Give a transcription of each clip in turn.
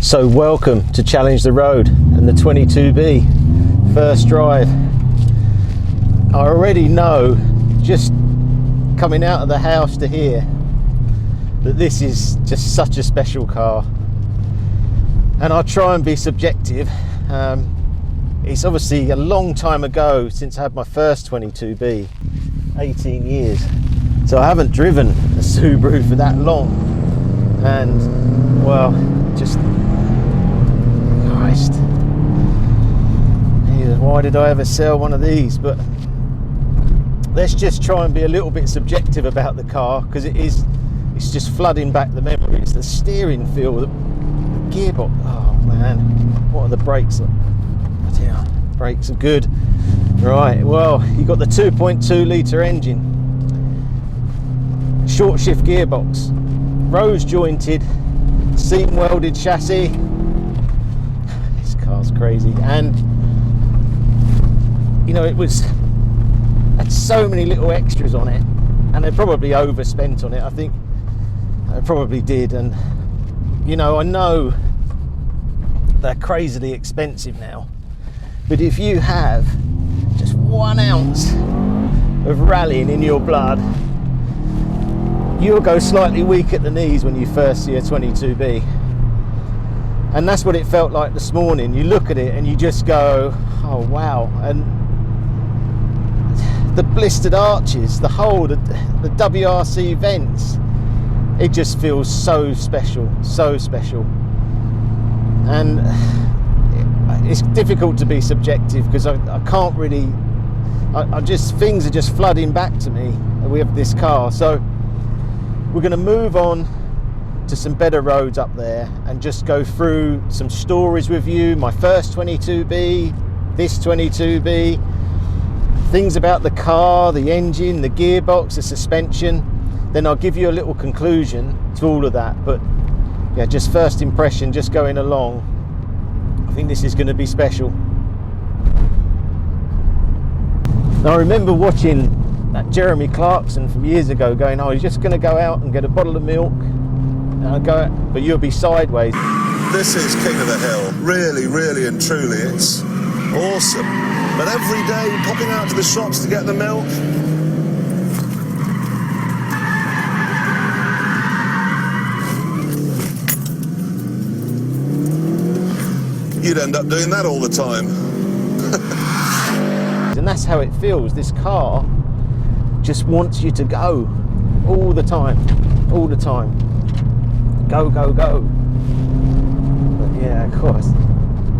So welcome to Challenge the Road and the 22B first drive. I already know, just coming out of the house to here, that this is just such a special car, and I'll try and be subjective. It's obviously a long time ago since I had my first 22B, 18 years, so I haven't driven a Subaru for that long, and well, just Christ, why did I ever sell one of these? But let's just try and be a little bit subjective about the car, because it's just flooding back the memories. The steering feel, the gearbox, oh man, what are the brakes? Yeah, brakes are good. Right, well, you got the 2.2 litre engine, short shift gearbox, rose jointed, seam welded chassis. This car's crazy. And you know, it had so many little extras on it, and they probably overspent on it. I think I probably did. And you know, I know they're crazily expensive now, but if you have just 1 ounce of rallying in your blood, you'll go slightly weak at the knees when you first see a 22B. And that's what it felt like this morning. You look at it and you just go, oh wow. And the blistered arches, the hole, the WRC vents, it just feels so special, so special. And it's difficult to be subjective, because I can't really, things are just flooding back to me with this car. So we're going to move on to some better roads up there and just go through some stories with you. My first 22B, this 22B, things about the car, the engine, the gearbox, the suspension. Then I'll give you a little conclusion to all of that. But yeah, just first impression, just going along, I think this is going to be special. Now I remember watching that Jeremy Clarkson from years ago going, oh, you're just going to go out and get a bottle of milk, and I'll go out, but you'll be sideways. This is King of the Hill, really, really and truly, it's awesome. But every day popping out to the shops to get the milk, you'd end up doing that all the time. And that's how it feels. This car just wants you to go all the time, all the time. Go, go, go. But yeah, of course,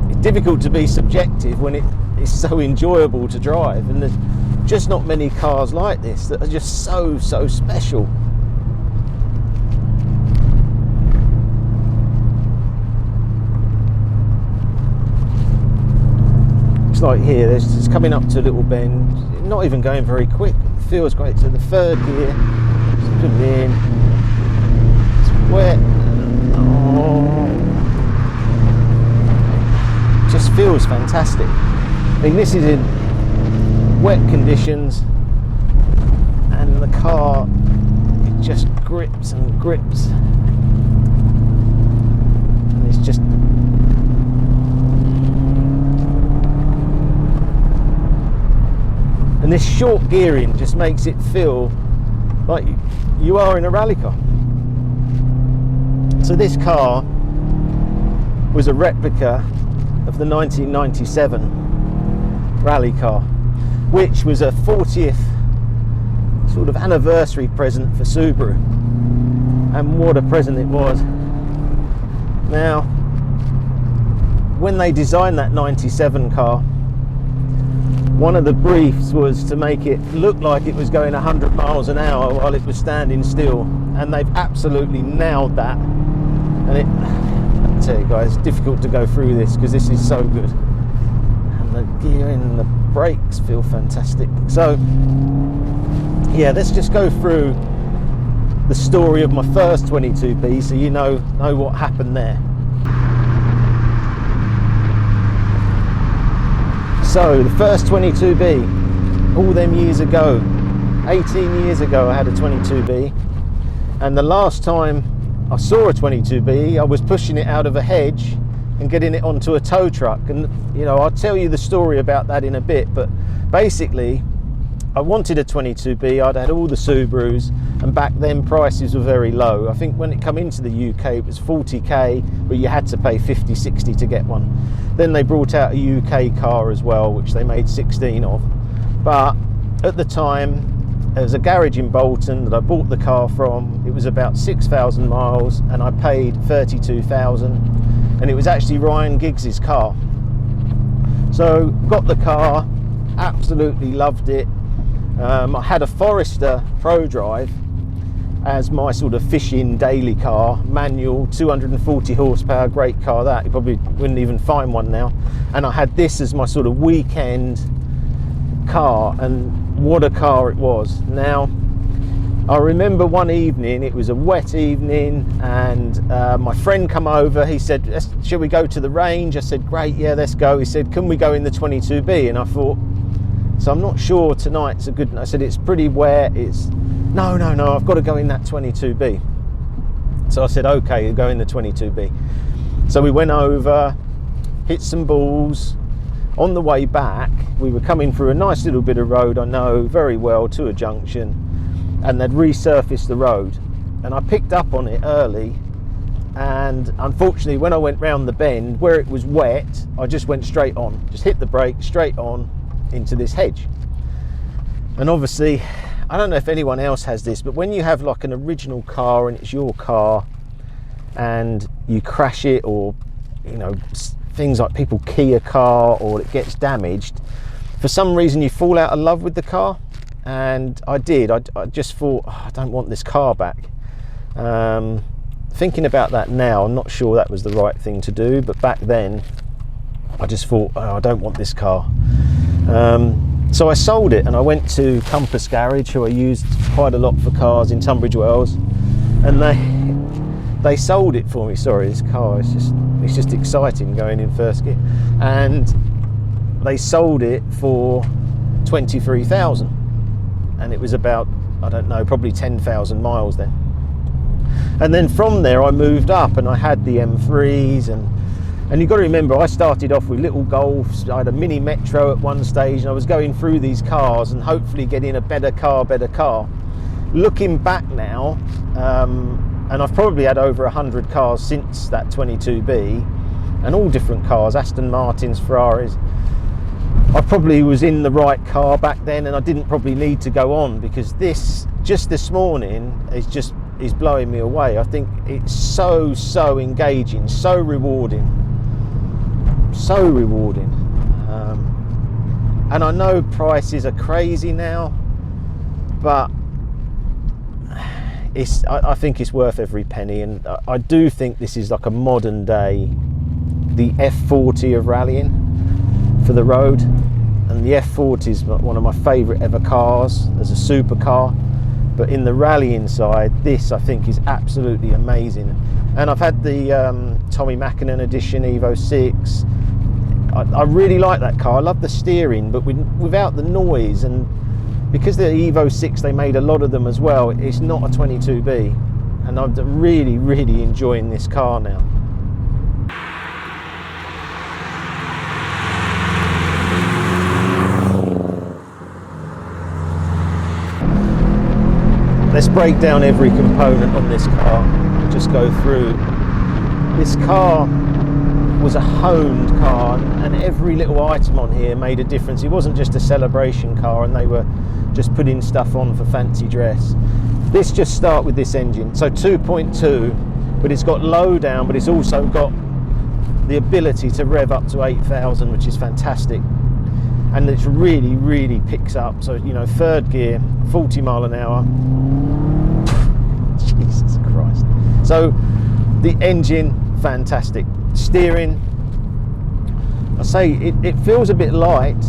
it's difficult to be subjective when it's so enjoyable to drive, and there's just not many cars like this that are just so special. It's like here, it's coming up to a little bend, not even going very quick. It feels great. So the third gear, just put it in. It's wet. Oh, just feels fantastic. I mean, this is in wet conditions, and the car, it just grips and grips, and it's just. And this short gearing just makes it feel like you are in a rally car. So this car was a replica of the 1997 rally car, which was a 40th sort of anniversary present for Subaru. And what a present it was. Now, when they designed that 97 car, one of the briefs was to make it look like it was going 100 miles an hour while it was standing still, and they've absolutely nailed that. And I tell you guys, it's difficult to go through this because this is so good, and the gearing and the brakes feel fantastic. So yeah, let's just go through the story of my first 22B so you know what happened there. So the first 22B, all them years ago, 18 years ago I had a 22B, and the last time I saw a 22B, I was pushing it out of a hedge and getting it onto a tow truck. And you know, I'll tell you the story about that in a bit, but basically I wanted a 22B. I'd had all the Subarus, and back then prices were very low. I think when it came into the UK it was 40k, but you had to pay 50, 60 to get one. Then they brought out a UK car as well, which they made 16 of. But at the time, there was a garage in Bolton that I bought the car from. It was about 6,000 miles and I paid 32,000, and it was actually Ryan Giggs's car. So got the car, absolutely loved it. I had a Forester Pro Drive as my sort of fishing daily car, manual, 240 horsepower, great car that. You probably wouldn't even find one now. And I had this as my sort of weekend car, and what a car it was. Now, I remember one evening, it was a wet evening, and my friend come over. He said, shall we go to the range? I said, great, yeah, let's go. He said, can we go in the 22B? And I thought, so I'm not sure tonight's a good, I said, it's pretty wet. It's, no, I've got to go in that 22B. So I said, okay, go in the 22B. So we went over, hit some balls. On the way back, we were coming through a nice little bit of road I know very well, to a junction, and they'd resurfaced the road, and I picked up on it early, and unfortunately when I went round the bend where it was wet, I just went straight on, just hit the brake straight on into this hedge. And obviously, I don't know if anyone else has this, but when you have like an original car and it's your car and you crash it, or you know, things like people key a car or it gets damaged, for some reason you fall out of love with the car. And I did. I just thought, oh, I don't want this car back. Thinking about that now, I'm not sure that was the right thing to do, but back then I just thought, oh, I don't want this car. So I sold it and I went to Compass Garage, who I used quite a lot for cars in Tunbridge Wells, and they sold it for me. Sorry, this car is it's just exciting going in first gear. And they sold it for 23,000, and it was about, I don't know, probably 10,000 miles then. And then from there I moved up and I had the M3s, and you've got to remember, I started off with little Golfs. I had a Mini Metro at one stage, and I was going through these cars and hopefully getting a better car. Looking back now, and I've probably had over 100 cars since that 22B, and all different cars, Aston Martins, Ferraris. I probably was in the right car back then, and I didn't probably need to go on, because just this morning is blowing me away. I think it's so engaging, so rewarding. And I know prices are crazy now, but I think it's worth every penny. And I do think this is like a modern day, the F40 of rallying for the road. And the F40 is one of my favourite ever cars as a supercar, but in the rallying side, this I think is absolutely amazing. And I've had the Tommy Mackinnon edition Evo 6. I really like that car. I love the steering, but without the noise. And because the Evo 6, they made a lot of them as well, it's not a 22B, and I'm really enjoying this car now. Let's break down every component on this car and just go through. This car was a honed car, and every little item on here made a difference. It wasn't just a celebration car and they were just putting stuff on for fancy dress. Let's just start with this engine. So 2.2, but it's got low down, but it's also got the ability to rev up to 8,000, which is fantastic. And it really picks up. So, you know, third gear, 40 mile an hour. Jesus Christ. So the engine, fantastic. Steering, I say it feels a bit light,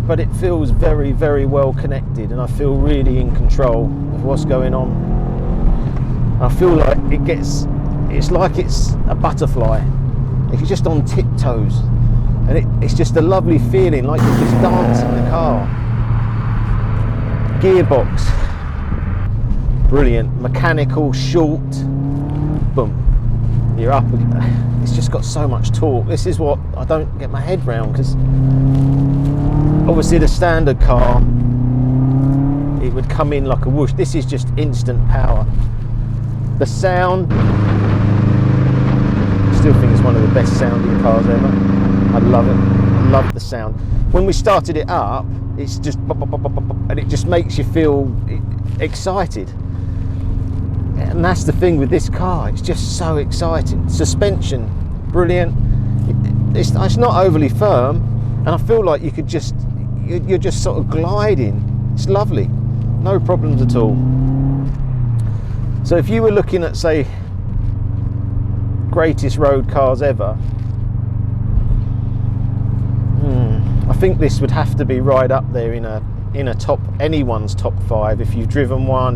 but it feels very well connected, and I feel really in control of what's going on. I feel like it's like it's a butterfly. It's just on tiptoes, and it's just a lovely feeling, like you're just dancing the car. Gearbox, brilliant. Mechanical, short, boom, you're up. It's just got so much torque. This is what I don't get my head round, because obviously the standard car, it would come in like a whoosh. This is just instant power. The sound, I still think it's one of the best sounding cars ever. I love it. I love the sound. When we started it up, it's just and it just makes you feel excited. And that's the thing with this car, it's just so exciting. Suspension, brilliant. It's not overly firm, and I feel like you could just, you're just sort of gliding. It's lovely, no problems at all. So if you were looking at, say, greatest road cars ever, I think this would have to be right up there in a top, anyone's top 5 if you've driven one.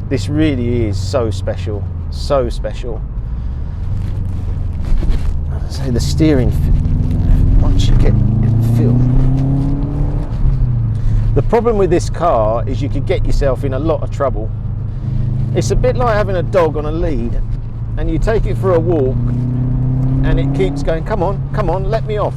This really is so special, so special. I say the steering, once you get it feel. The problem with this car is you could get yourself in a lot of trouble. It's a bit like having a dog on a lead, and you take it for a walk and it keeps going, come on, let me off.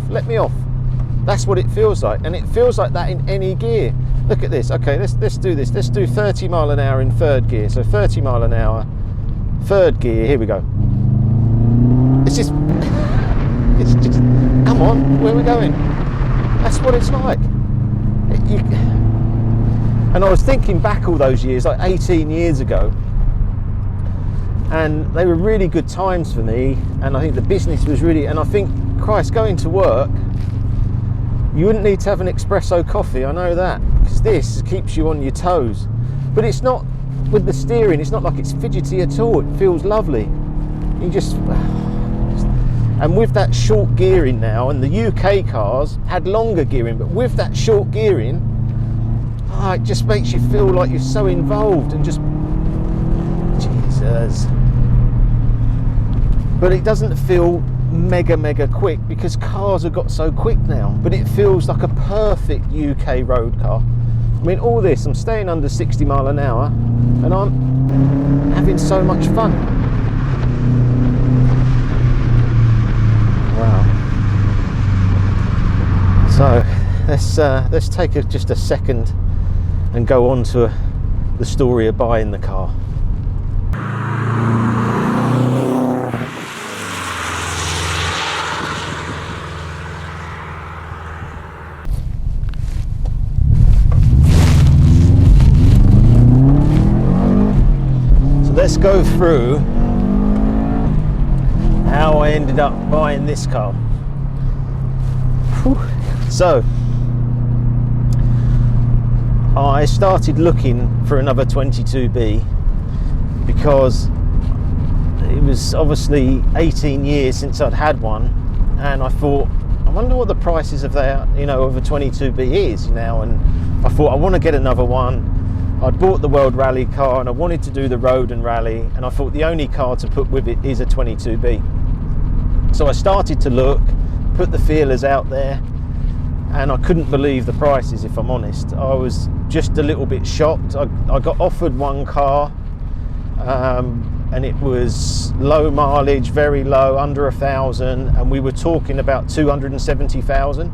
That's what it feels like, and it feels like that in any gear. Look at this. Okay, let's do this. Let's do 30 mile an hour in third gear. So 30 mile an hour, third gear, here we go. It's just, come on, where are we going? That's what it's like. And I was thinking back all those years, like 18 years ago, and they were really good times for me, and I think the business was really, and I think, Christ, going to work, you wouldn't need to have an espresso coffee, I know that, because this keeps you on your toes. But it's not, with the steering, it's not like it's fidgety at all. It feels lovely. You just, and with that short gearing now, and the UK cars had longer gearing, but with that short gearing, it just makes you feel like you're so involved and just, Jesus. But it doesn't feel mega quick, because cars have got so quick now, but it feels like a perfect UK road car. I mean, all this, I'm staying under 60 mile an hour and I'm having so much fun. Wow. So let's take just a second and go on to the story of buying the car. Let's go through how I ended up buying this car. Whew. So I started looking for another 22B because it was obviously 18 years since I'd had one, and I thought, I wonder what the prices of that, of a 22B is now. And I thought, I want to get another one. I'd bought the World Rally car and I wanted to do the road and rally, and I thought the only car to put with it is a 22B. So I started to look, put the feelers out there, and I couldn't believe the prices, if I'm honest. I was just a little bit shocked. I got offered one car, and it was low mileage, very low, under 1,000, and we were talking about 270,000.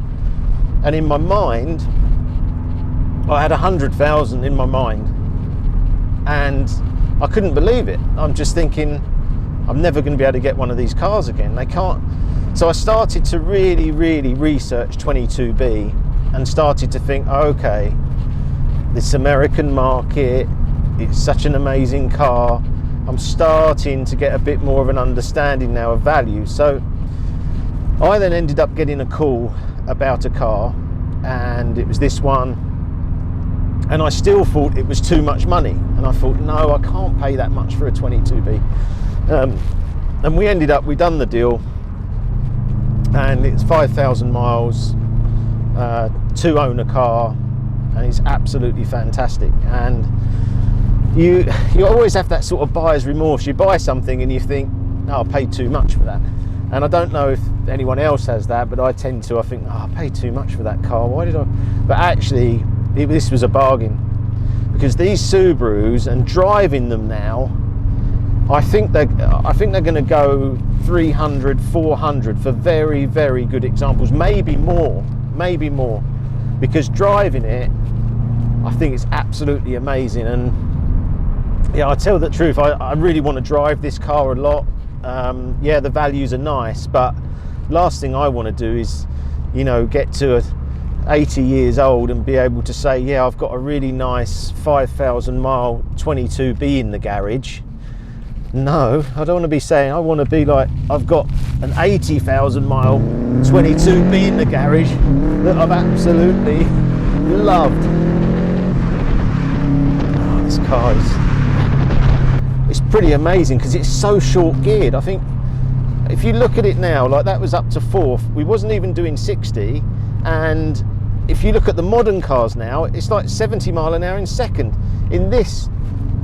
And in my mind, I had 100,000 in my mind, and I couldn't believe it. I'm just thinking, I'm never going to be able to get one of these cars again. They can't. So I started to really research 22B and started to think, okay, this American market, it's such an amazing car. I'm starting to get a bit more of an understanding now of value. So I then ended up getting a call about a car, and it was this one. And I still thought it was too much money, and I thought, no, I can't pay that much for a 22B. And we done the deal, and it's 5,000 miles, 2-owner car, and it's absolutely fantastic. And you always have that sort of buyer's remorse. You buy something and you think, oh, I paid too much for that. And I don't know if anyone else has that, but I tend to. I think, oh, I paid too much for that car. Why did I? But actually, this was a bargain, because these Subarus, and driving them now, I think they're going to go 300, 400 for very, very good examples. Maybe more, because driving it, I think it's absolutely amazing. And yeah, I tell the truth, I really want to drive this car a lot. Yeah, the values are nice, but last thing I want to do is, you know, get to 80 years old and be able to say, yeah, I've got a really nice 5,000 mile 22B in the garage. No, I don't want to be saying, I want to be like, I've got an 80,000 mile 22B in the garage that I've absolutely loved. Oh, this car it's pretty amazing because it's so short geared. I think if you look at it now, like that was up to fourth, we wasn't even doing 60, and if you look at the modern cars now, it's like 70 mile an hour in second. In this,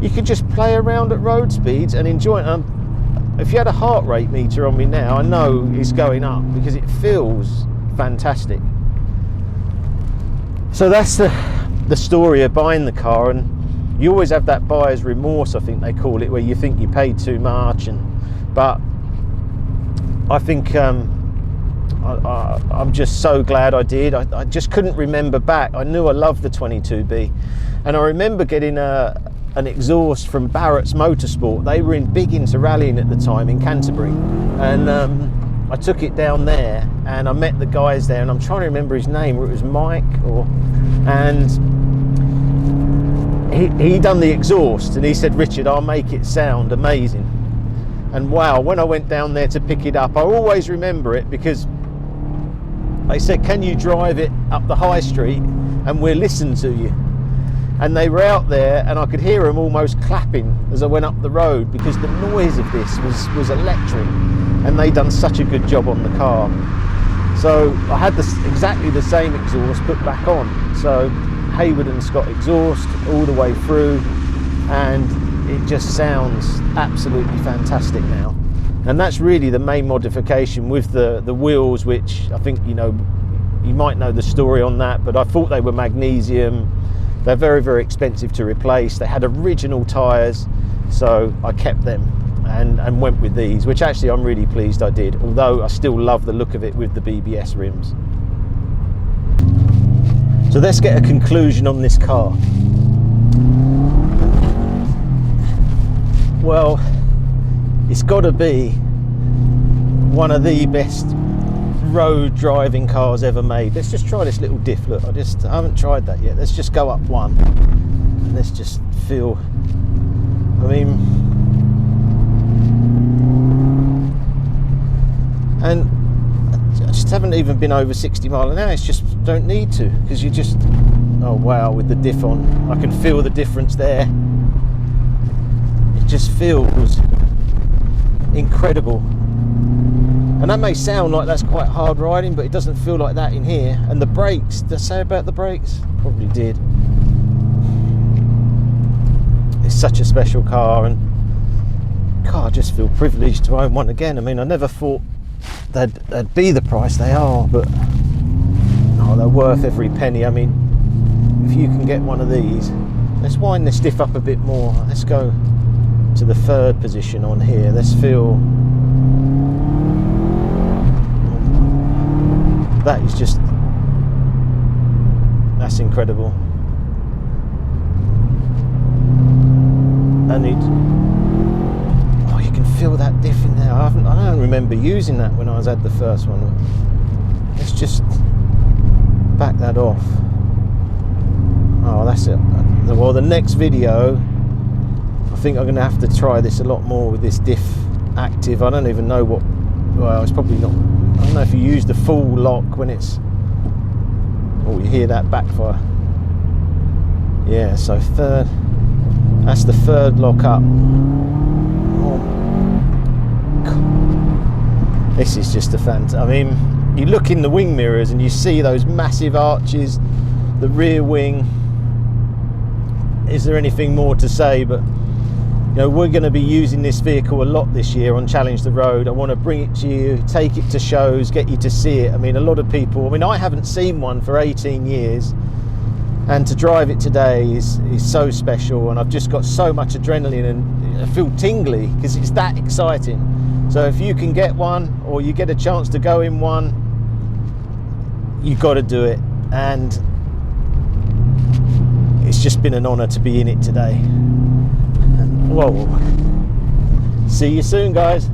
you could just play around at road speeds and enjoy it. If you had a heart rate meter on me now, I know it's going up because it feels fantastic. So that's the story of buying the car, and you always have that buyer's remorse, I think they call it, where you think you paid too much. But I think I'm just so glad I did. I just couldn't remember back. I knew I loved the 22B, and I remember getting an exhaust from Barrett's Motorsport. They were big into rallying at the time in Canterbury, and I took it down there and I met the guys there, and I'm trying to remember his name, or it was Mike, and he done the exhaust, and he said, Richard, I'll make it sound amazing. And wow, when I went down there to pick it up, I always remember it because they said, can you drive it up the high street and we'll listen to you? And they were out there, and I could hear them almost clapping as I went up the road because the noise of this was electric, and they done such a good job on the car. So I had exactly the same exhaust put back on. So Hayward and Scott exhaust all the way through, and it just sounds absolutely fantastic now. And that's really the main modification with the wheels, which I think, you know, you might know the story on that, but I thought they were magnesium. They're very, very expensive to replace. They had original tyres, so I kept them and went with these, which actually I'm really pleased I did, although I still love the look of it with the BBS rims. So let's get a conclusion on this car. Well, it's got to be one of the best road driving cars ever made. Let's just try this little diff. Look, I haven't tried that yet. Let's just go up one and let's just feel. I mean, and I just haven't even been over 60 mile an hour. It's just don't need to, because you just, oh wow, with the diff on, I can feel the difference there. It just feels incredible. And that may sound like that's quite hard riding, but it doesn't feel like that in here. And the brakes, did I say about the brakes? Probably did. It's such a special car, and God, I just feel privileged to own one again. I mean, I never thought they'd be the price they are, but oh, they're worth every penny. I mean, if you can get one of these, let's wind this diff up a bit more. Let's go to the third position on here. Let's feel. That is just, that's incredible. And oh, you can feel that diff in there. I don't remember using that when I had the first one. Let's just back that off. Oh, that's it. Well, the next video, I think I'm going to have to try this a lot more with this diff active. I don't even know what, well, it's probably not. I don't know if you use the full lock when it's, oh, you hear that backfire. Yeah, so third, that's the third lock up. Oh, God. This is just a fantastic. I mean, you look in the wing mirrors and you see those massive arches, the rear wing. Is there anything more to say? But you know, we're going to be using this vehicle a lot this year on Challenge the Road. I want to bring it to you, take it to shows, get you to see it. I mean, a lot of people, I mean, I haven't seen one for 18 years. and to drive it today is so special, and I've just got so much adrenaline and I feel tingly because it's that exciting. So if you can get one, or you get a chance to go in one, you got to do it. And it's just been an honor to be in it today. And, whoa, see you soon, guys.